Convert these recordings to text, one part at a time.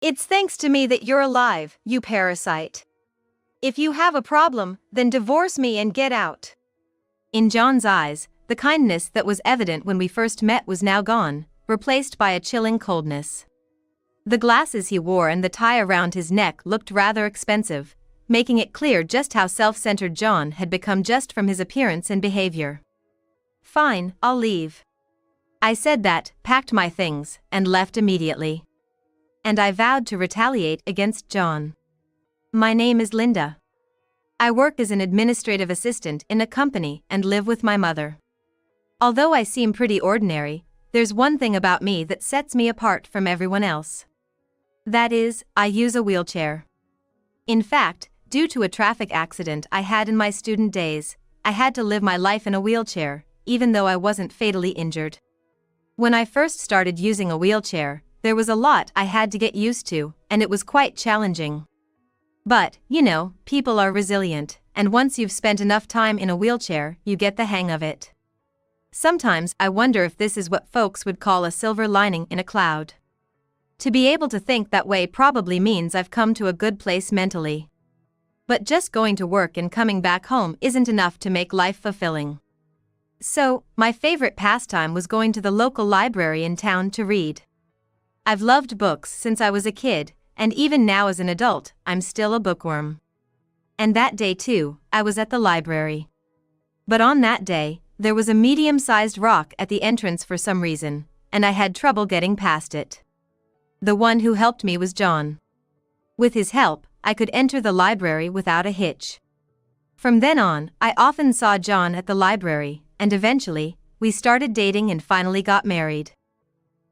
It's thanks to me that you're alive, you parasite. If you have a problem, then divorce me and get out. In John's eyes, the kindness that was evident when we first met was now gone, replaced by a chilling coldness. The glasses he wore and the tie around his neck looked rather expensive, making it clear just how self-centered John had become just from his appearance and behavior. Fine, I'll leave. I said that, packed my things, and left immediately. And I vowed to retaliate against John. My name is Linda. I work as an administrative assistant in a company and live with my mother. Although I seem pretty ordinary, there's one thing about me that sets me apart from everyone else. That is, I use a wheelchair. In fact, due to a traffic accident I had in my student days, I had to live my life in a wheelchair, even though I wasn't fatally injured. When I first started using a wheelchair, there was a lot I had to get used to, and it was quite challenging. But, people are resilient, and once you've spent enough time in a wheelchair, you get the hang of it. Sometimes I wonder if this is what folks would call a silver lining in a cloud. To be able to think that way probably means I've come to a good place mentally. But just going to work and coming back home isn't enough to make life fulfilling. So, my favorite pastime was going to the local library in town to read. I've loved books since I was a kid, and even now as an adult, I'm still a bookworm. And that day too, I was at the library. But on that day, there was a medium-sized rock at the entrance for some reason, and I had trouble getting past it. The one who helped me was John. With his help, I could enter the library without a hitch. From then on, I often saw John at the library, and eventually, we started dating and finally got married.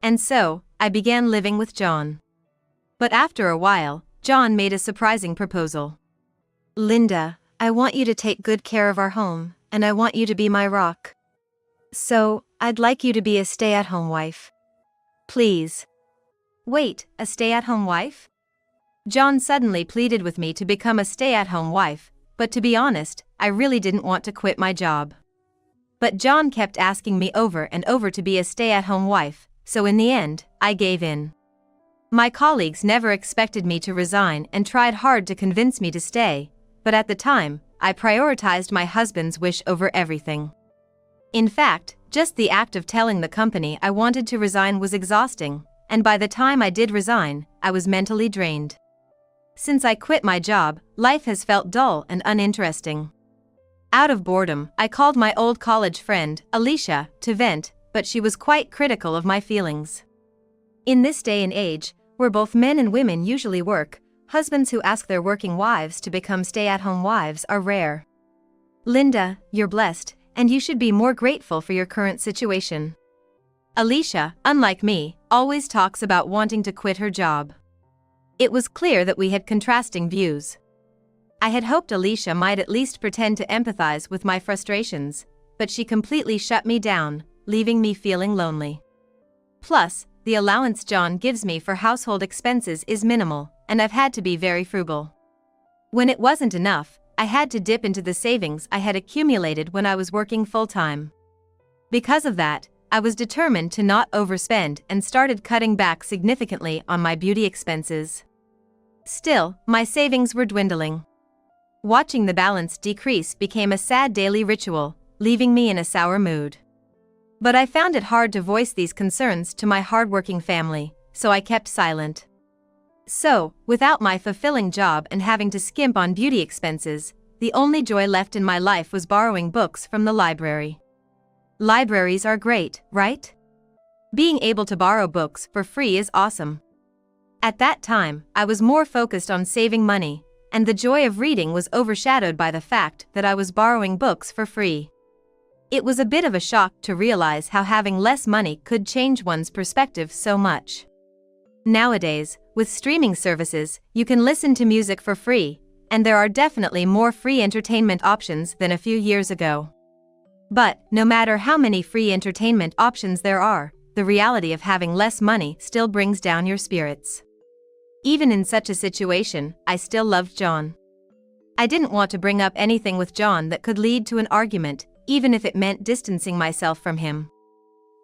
And so, I began living with John. But after a while, John made a surprising proposal. Linda, I want you to take good care of our home, and I want you to be my rock. So, I'd like you to be a stay-at-home wife. Please. Wait, a stay-at-home wife? John suddenly pleaded with me to become a stay-at-home wife, but to be honest, I really didn't want to quit my job. But John kept asking me over and over to be a stay-at-home wife, so in the end, I gave in. My colleagues never expected me to resign and tried hard to convince me to stay, but at the time, I prioritized my husband's wish over everything. In fact, just the act of telling the company I wanted to resign was exhausting, and by the time I did resign, I was mentally drained. Since I quit my job, life has felt dull and uninteresting. Out of boredom, I called my old college friend, Alicia, to vent, but she was quite critical of my feelings. In this day and age, where both men and women usually work, husbands who ask their working wives to become stay-at-home wives are rare. Linda, you're blessed, and you should be more grateful for your current situation. Alicia, unlike me, always talks about wanting to quit her job. It was clear that we had contrasting views. I had hoped Alicia might at least pretend to empathize with my frustrations, but she completely shut me down, leaving me feeling lonely. Plus, the allowance John gives me for household expenses is minimal, and I've had to be very frugal. When it wasn't enough, I had to dip into the savings I had accumulated when I was working full-time. Because of that, I was determined to not overspend and started cutting back significantly on my beauty expenses. Still, my savings were dwindling. Watching the balance decrease became a sad daily ritual, leaving me in a sour mood. But I found it hard to voice these concerns to my hardworking family, so I kept silent. So, without my fulfilling job and having to skimp on beauty expenses, the only joy left in my life was borrowing books from the library. Libraries are great, right? Being able to borrow books for free is awesome. At that time, I was more focused on saving money, and the joy of reading was overshadowed by the fact that I was borrowing books for free. It was a bit of a shock to realize how having less money could change one's perspective so much. Nowadays, with streaming services, you can listen to music for free, and there are definitely more free entertainment options than a few years ago. But, no matter how many free entertainment options there are, the reality of having less money still brings down your spirits. Even in such a situation, I still loved John. I didn't want to bring up anything with John that could lead to an argument, even if it meant distancing myself from him.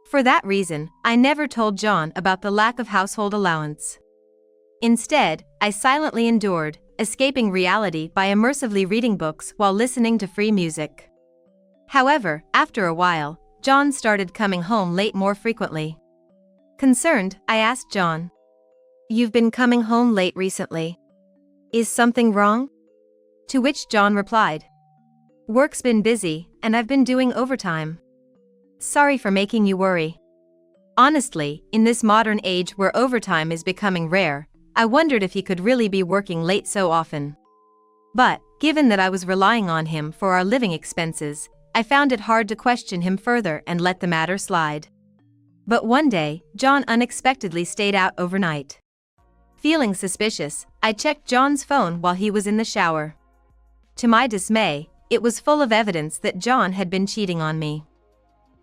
For that reason, I never told John about the lack of household allowance. Instead, I silently endured, escaping reality by immersively reading books while listening to free music. However, after a while, John started coming home late more frequently. Concerned, I asked John, "You've been coming home late recently. Is something wrong?" To which John replied, "Work's been busy, and I've been doing overtime. Sorry for making you worry." Honestly, in this modern age where overtime is becoming rare, I wondered if he could really be working late so often. But, given that I was relying on him for our living expenses, I found it hard to question him further and let the matter slide. But one day, John unexpectedly stayed out overnight. Feeling suspicious, I checked John's phone while he was in the shower. To my dismay, it was full of evidence that John had been cheating on me.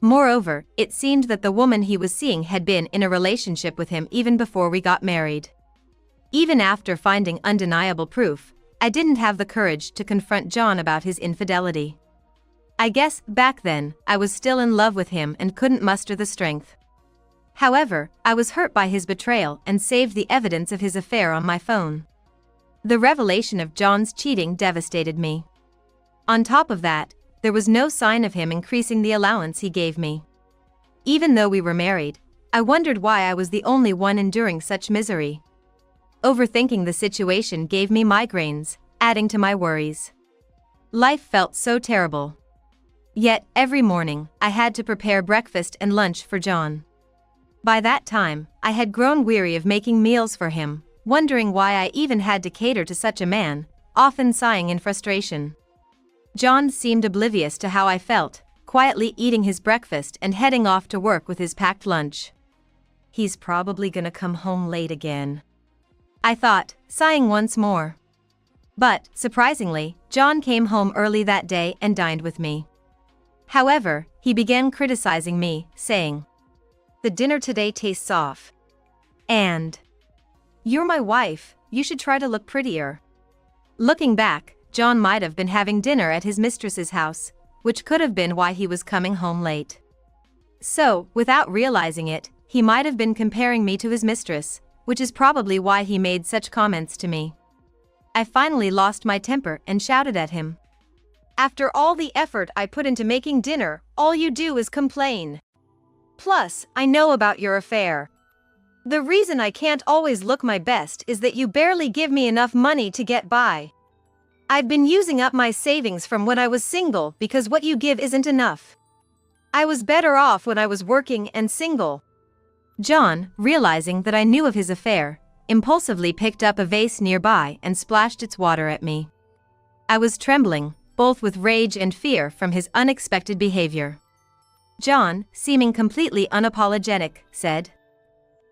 Moreover, it seemed that the woman he was seeing had been in a relationship with him even before we got married. Even after finding undeniable proof, I didn't have the courage to confront John about his infidelity. I guess, back then, I was still in love with him and couldn't muster the strength. However, I was hurt by his betrayal and saved the evidence of his affair on my phone. The revelation of John's cheating devastated me. On top of that, there was no sign of him increasing the allowance he gave me. Even though we were married, I wondered why I was the only one enduring such misery. Overthinking the situation gave me migraines, adding to my worries. Life felt so terrible. Yet, every morning, I had to prepare breakfast and lunch for John. By that time, I had grown weary of making meals for him, wondering why I even had to cater to such a man, often sighing in frustration. John seemed oblivious to how I felt, quietly eating his breakfast and heading off to work with his packed lunch. "He's probably gonna come home late again," I thought, sighing once more. But, surprisingly, John came home early that day and dined with me. However, he began criticizing me, saying, "The dinner today tastes off. And you're my wife, you should try to look prettier." Looking back, John might have been having dinner at his mistress's house, which could have been why he was coming home late. So, without realizing it, he might have been comparing me to his mistress, which is probably why he made such comments to me. I finally lost my temper and shouted at him, "After all the effort I put into making dinner, all you do is complain. Plus, I know about your affair. The reason I can't always look my best is that you barely give me enough money to get by. I've been using up my savings from when I was single because what you give isn't enough. I was better off when I was working and single." John, realizing that I knew of his affair, impulsively picked up a vase nearby and splashed its water at me. I was trembling, both with rage and fear from his unexpected behavior. John, seeming completely unapologetic, said,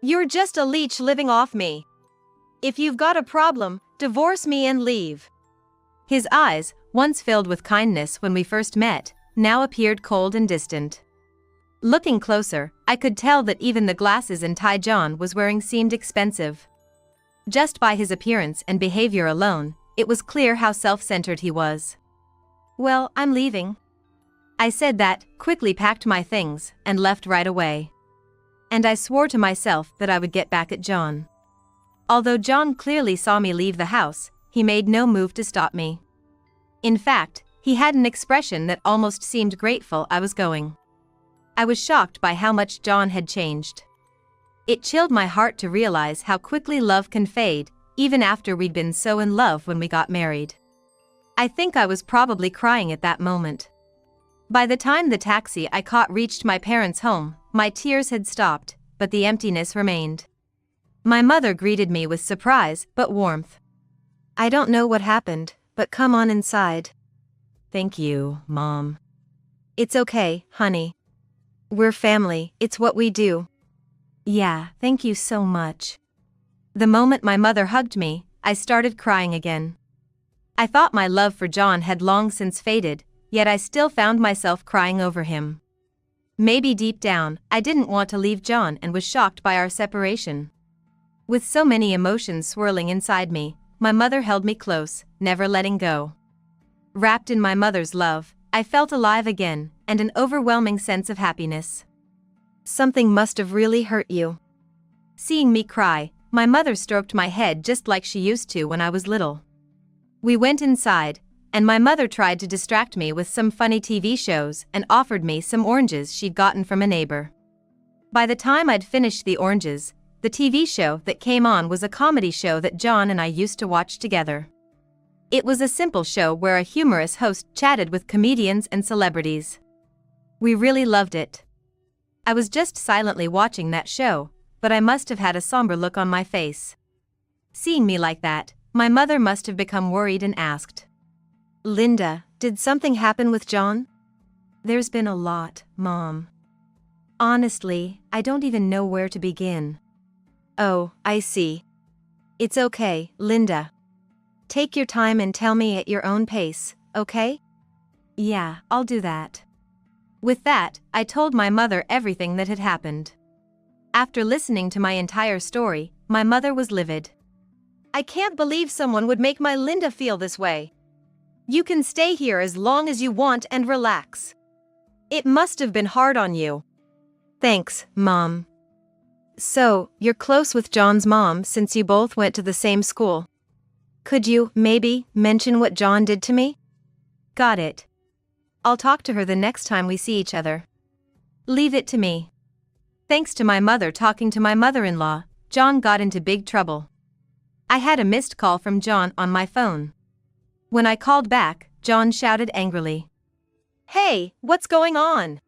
"You're just a leech living off me. If you've got a problem, divorce me and leave." His eyes, once filled with kindness when we first met, now appeared cold and distant. Looking closer, I could tell that even the glasses and tie John was wearing seemed expensive. Just by his appearance and behavior alone, it was clear how self-centered he was. "Well, I'm leaving." I said that, quickly packed my things, and left right away. And I swore to myself that I would get back at John. Although John clearly saw me leave the house, he made no move to stop me. In fact, he had an expression that almost seemed grateful I was going. I was shocked by how much John had changed. It chilled my heart to realize how quickly love can fade, even after we'd been so in love when we got married. I think I was probably crying at that moment. By the time the taxi I caught reached my parents' home, my tears had stopped, but the emptiness remained. My mother greeted me with surprise but warmth. "I don't know what happened, but come on inside." "Thank you, Mom." "It's okay, honey. We're family, it's what we do." "Yeah, thank you so much." The moment my mother hugged me, I started crying again. I thought my love for John had long since faded, yet I still found myself crying over him. Maybe deep down, I didn't want to leave John and was shocked by our separation. With so many emotions swirling inside me, my mother held me close, never letting go. Wrapped in my mother's love, I felt alive again, and an overwhelming sense of happiness. "Something must have really hurt you." Seeing me cry, my mother stroked my head just like she used to when I was little. We went inside, and my mother tried to distract me with some funny TV shows and offered me some oranges she'd gotten from a neighbor. By the time I'd finished the oranges, the TV show that came on was a comedy show that John and I used to watch together. It was a simple show where a humorous host chatted with comedians and celebrities. We really loved it. I was just silently watching that show, but I must have had a somber look on my face. Seeing me like that, my mother must have become worried and asked, "Linda, did something happen with John?" "There's been a lot, Mom. Honestly, I don't even know where to begin." "Oh, I see. It's okay, Linda. Take your time and tell me at your own pace, okay?" "Yeah, I'll do that." With that, I told my mother everything that had happened. After listening to my entire story, my mother was livid. "I can't believe someone would make my Linda feel this way. You can stay here as long as you want and relax. It must have been hard on you." "Thanks, Mom. So, you're close with John's mom since you both went to the same school. Could you, maybe, mention what John did to me?" "Got it. I'll talk to her the next time we see each other. Leave it to me." Thanks to my mother talking to my mother-in-law, John got into big trouble. I had a missed call from John on my phone. When I called back, John shouted angrily, "Hey, what's going on?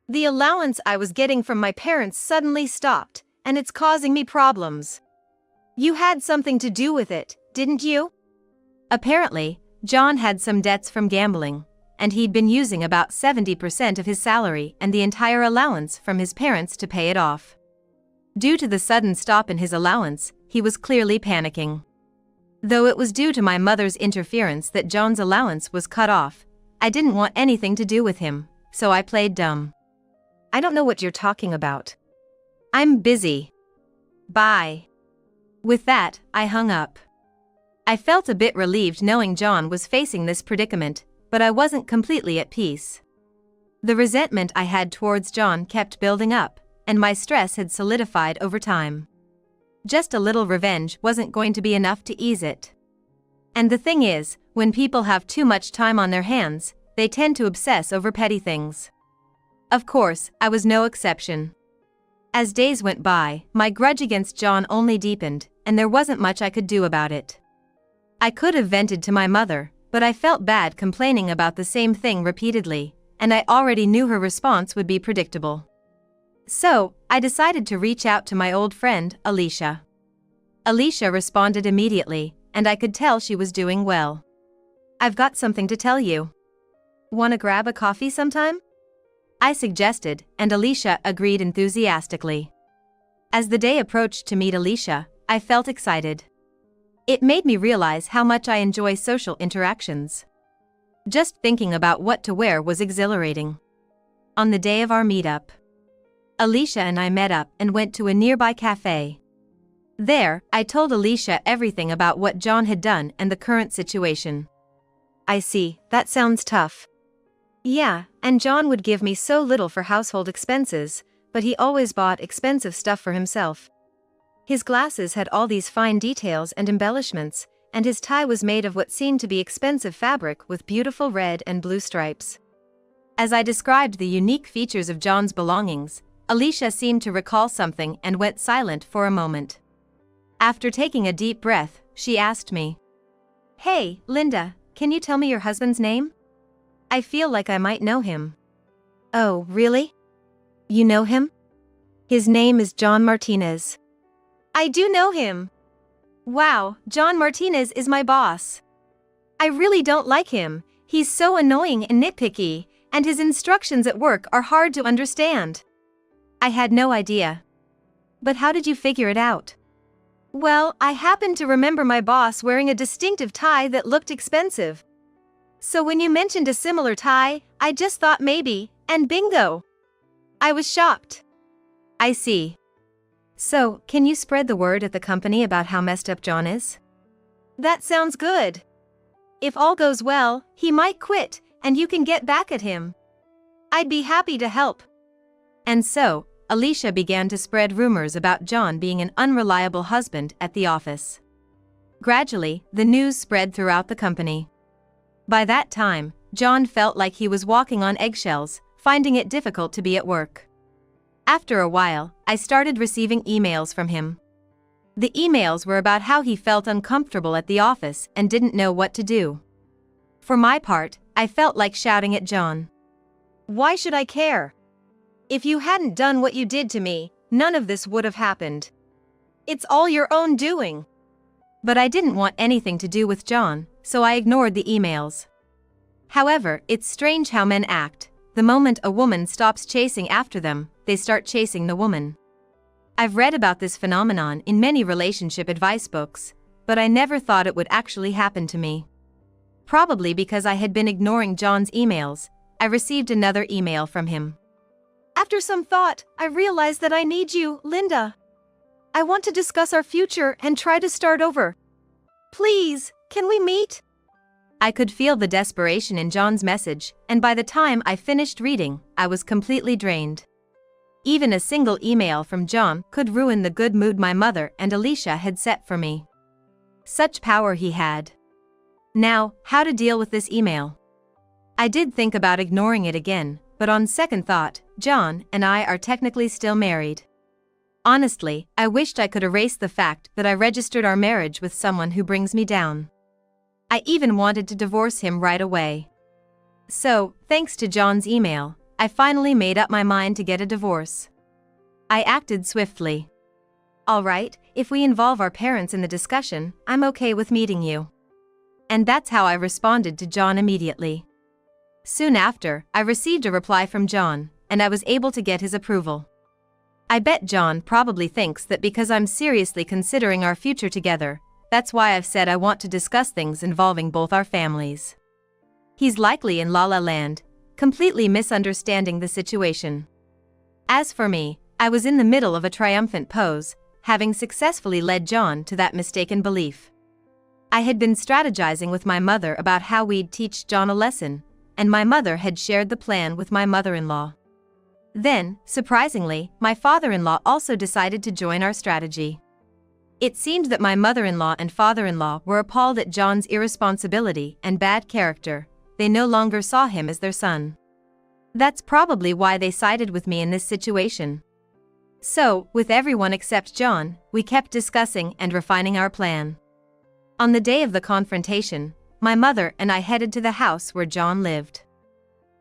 The allowance I was getting from my parents suddenly stopped, and it's causing me problems. You had something to do with it, didn't you?" Apparently, John had some debts from gambling, and he'd been using about 70% of his salary and the entire allowance from his parents to pay it off. Due to the sudden stop in his allowance, he was clearly panicking. Though it was due to my mother's interference that John's allowance was cut off, I didn't want anything to do with him, so I played dumb. "I don't know what you're talking about. I'm busy. Bye." With that, I hung up. I felt a bit relieved knowing John was facing this predicament, but I wasn't completely at peace. The resentment I had towards John kept building up, and my stress had solidified over time. Just a little revenge wasn't going to be enough to ease it. And the thing is, when people have too much time on their hands, they tend to obsess over petty things. Of course, I was no exception. As days went by, my grudge against John only deepened, and there wasn't much I could do about it. I could have vented to my mother, but I felt bad complaining about the same thing repeatedly, and I already knew her response would be predictable. So, I decided to reach out to my old friend, Alicia. Alicia responded immediately, and I could tell she was doing well. "I've got something to tell you. Wanna grab a coffee sometime?" I suggested, and Alicia agreed enthusiastically. As the day approached to meet Alicia, I felt excited. It made me realize how much I enjoy social interactions. Just thinking about what to wear was exhilarating. On the day of our meetup, Alicia and I met up and went to a nearby cafe. There, I told Alicia everything about what John had done and the current situation. "I see, that sounds tough." "Yeah, and John would give me so little for household expenses, but he always bought expensive stuff for himself. His glasses had all these fine details and embellishments, and his tie was made of what seemed to be expensive fabric with beautiful red and blue stripes." As I described the unique features of John's belongings, Alicia seemed to recall something and went silent for a moment. After taking a deep breath, she asked me, "Hey, Linda, can you tell me your husband's name? I feel like I might know him." "Oh, really? You know him? His name is John Martinez." "I do know him. Wow, John Martinez is my boss. I really don't like him. He's so annoying and nitpicky, and his instructions at work are hard to understand." I had no idea. "But how did you figure it out?" "Well, I happened to remember my boss wearing a distinctive tie that looked expensive. So when you mentioned a similar tie, I just thought maybe, and bingo. I was shocked." "I see. So, can you spread the word at the company about how messed up John is?" "That sounds good. If all goes well, he might quit, and you can get back at him. I'd be happy to help." And so, Alicia began to spread rumors about John being an unreliable husband at the office. Gradually, the news spread throughout the company. By that time, John felt like he was walking on eggshells, finding it difficult to be at work. After a while, I started receiving emails from him. The emails were about how he felt uncomfortable at the office and didn't know what to do. For my part, I felt like shouting at John. "Why should I care? If you hadn't done what you did to me, none of this would have happened. It's all your own doing." But I didn't want anything to do with John, so I ignored the emails. However, it's strange how men act. The moment a woman stops chasing after them, they start chasing the woman. I've read about this phenomenon in many relationship advice books, but I never thought it would actually happen to me. Probably because I had been ignoring John's emails, I received another email from him. "After some thought, I realized that I need you, Linda. I want to discuss our future and try to start over. Please, can we meet?" I could feel the desperation in John's message, and by the time I finished reading, I was completely drained. Even a single email from John could ruin the good mood my mother and Alicia had set for me. Such power he had. Now, how to deal with this email? I did think about ignoring it again, but on second thought, John and I are technically still married. Honestly, I wished I could erase the fact that I registered our marriage with someone who brings me down. I even wanted to divorce him right away. So, thanks to John's email, I finally made up my mind to get a divorce. I acted swiftly. "All right, if we involve our parents in the discussion, I'm okay with meeting you." And that's how I responded to John immediately. Soon after, I received a reply from John, and I was able to get his approval. I bet John probably thinks that because I'm seriously considering our future together, that's why I've said I want to discuss things involving both our families. He's likely in La La Land, completely misunderstanding the situation. As for me, I was in the middle of a triumphant pose, having successfully led John to that mistaken belief. I had been strategizing with my mother about how we'd teach John a lesson, and my mother had shared the plan with my mother-in-law. Then, surprisingly, my father-in-law also decided to join our strategy. It seemed that my mother-in-law and father-in-law were appalled at John's irresponsibility and bad character. They no longer saw him as their son. That's probably why they sided with me in this situation. So, with everyone except John, we kept discussing and refining our plan. On the day of the confrontation, my mother and I headed to the house where John lived.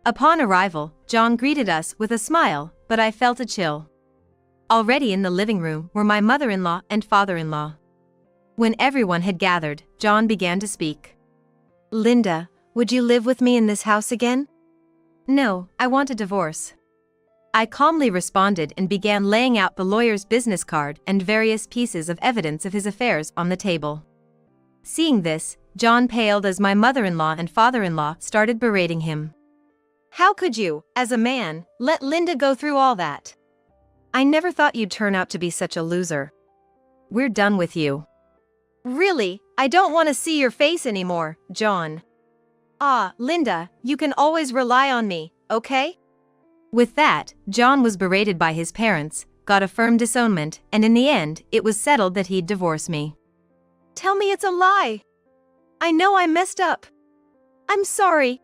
Upon arrival, John greeted us with a smile, but I felt a chill. Already in the living room were my mother-in-law and father-in-law. When everyone had gathered, John began to speak. "Linda, would you live with me in this house again?" "No, I want a divorce." I calmly responded and began laying out the lawyer's business card and various pieces of evidence of his affairs on the table. Seeing this, John paled as my mother-in-law and father-in-law started berating him. "How could you, as a man, let Linda go through all that? I never thought you'd turn out to be such a loser. We're done with you." "Really, I don't want to see your face anymore, John." "Ah, Linda, you can always rely on me, okay?" With that, John was berated by his parents, got a firm disownment, and in the end, it was settled that he'd divorce me. "Tell me it's a lie. I know I messed up. I'm sorry.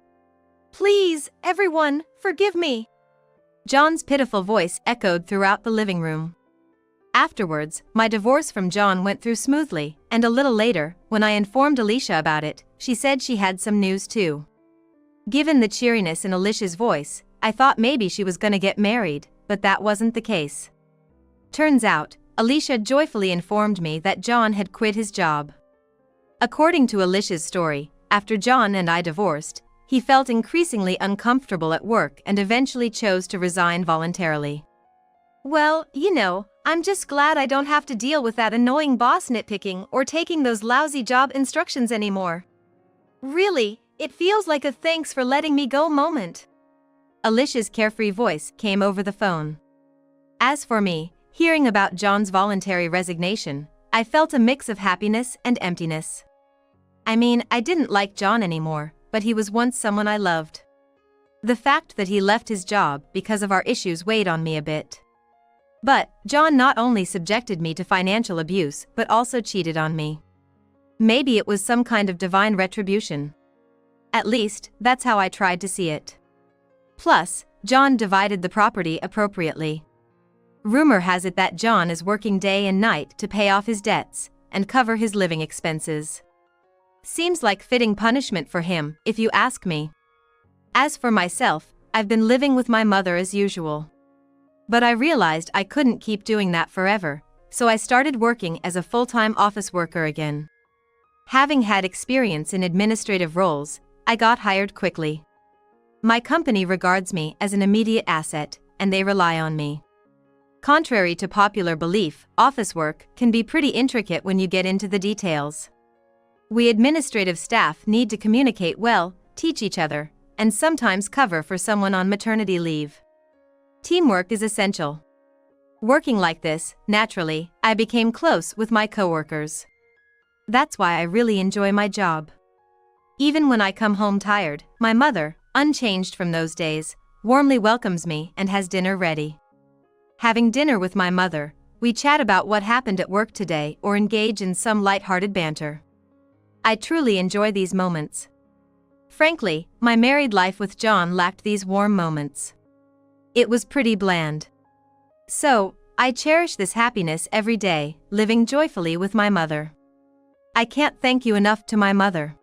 Please, everyone, forgive me." John's pitiful voice echoed throughout the living room. Afterwards, my divorce from John went through smoothly, and a little later, when I informed Alicia about it, she said she had some news too. Given the cheeriness in Alicia's voice, I thought maybe she was gonna get married, but that wasn't the case. Turns out, Alicia joyfully informed me that John had quit his job. According to Alicia's story, after John and I divorced, he felt increasingly uncomfortable at work and eventually chose to resign voluntarily. "Well, I'm just glad I don't have to deal with that annoying boss nitpicking or taking those lousy job instructions anymore. Really, it feels like a thanks for letting me go moment." Alicia's carefree voice came over the phone. As for me, hearing about John's voluntary resignation, I felt a mix of happiness and emptiness. I mean, I didn't like John anymore, but he was once someone I loved. The fact that he left his job because of our issues weighed on me a bit. But John not only subjected me to financial abuse but also cheated on me. Maybe it was some kind of divine retribution. At least, that's how I tried to see it. Plus, John divided the property appropriately. Rumor has it that John is working day and night to pay off his debts and cover his living expenses. Seems like fitting punishment for him, if you ask me. As for myself, I've been living with my mother as usual. But I realized I couldn't keep doing that forever, so I started working as a full-time office worker again. Having had experience in administrative roles, I got hired quickly. My company regards me as an immediate asset, and they rely on me. Contrary to popular belief, office work can be pretty intricate when you get into the details. We administrative staff need to communicate well, teach each other, and sometimes cover for someone on maternity leave. Teamwork is essential. Working like this, naturally, I became close with my coworkers. That's why I really enjoy my job. Even when I come home tired, my mother, unchanged from those days, warmly welcomes me and has dinner ready. Having dinner with my mother, we chat about what happened at work today or engage in some light-hearted banter. I truly enjoy these moments. Frankly, my married life with John lacked these warm moments. It was pretty bland. So, I cherish this happiness every day, living joyfully with my mother. I can't thank you enough to my mother.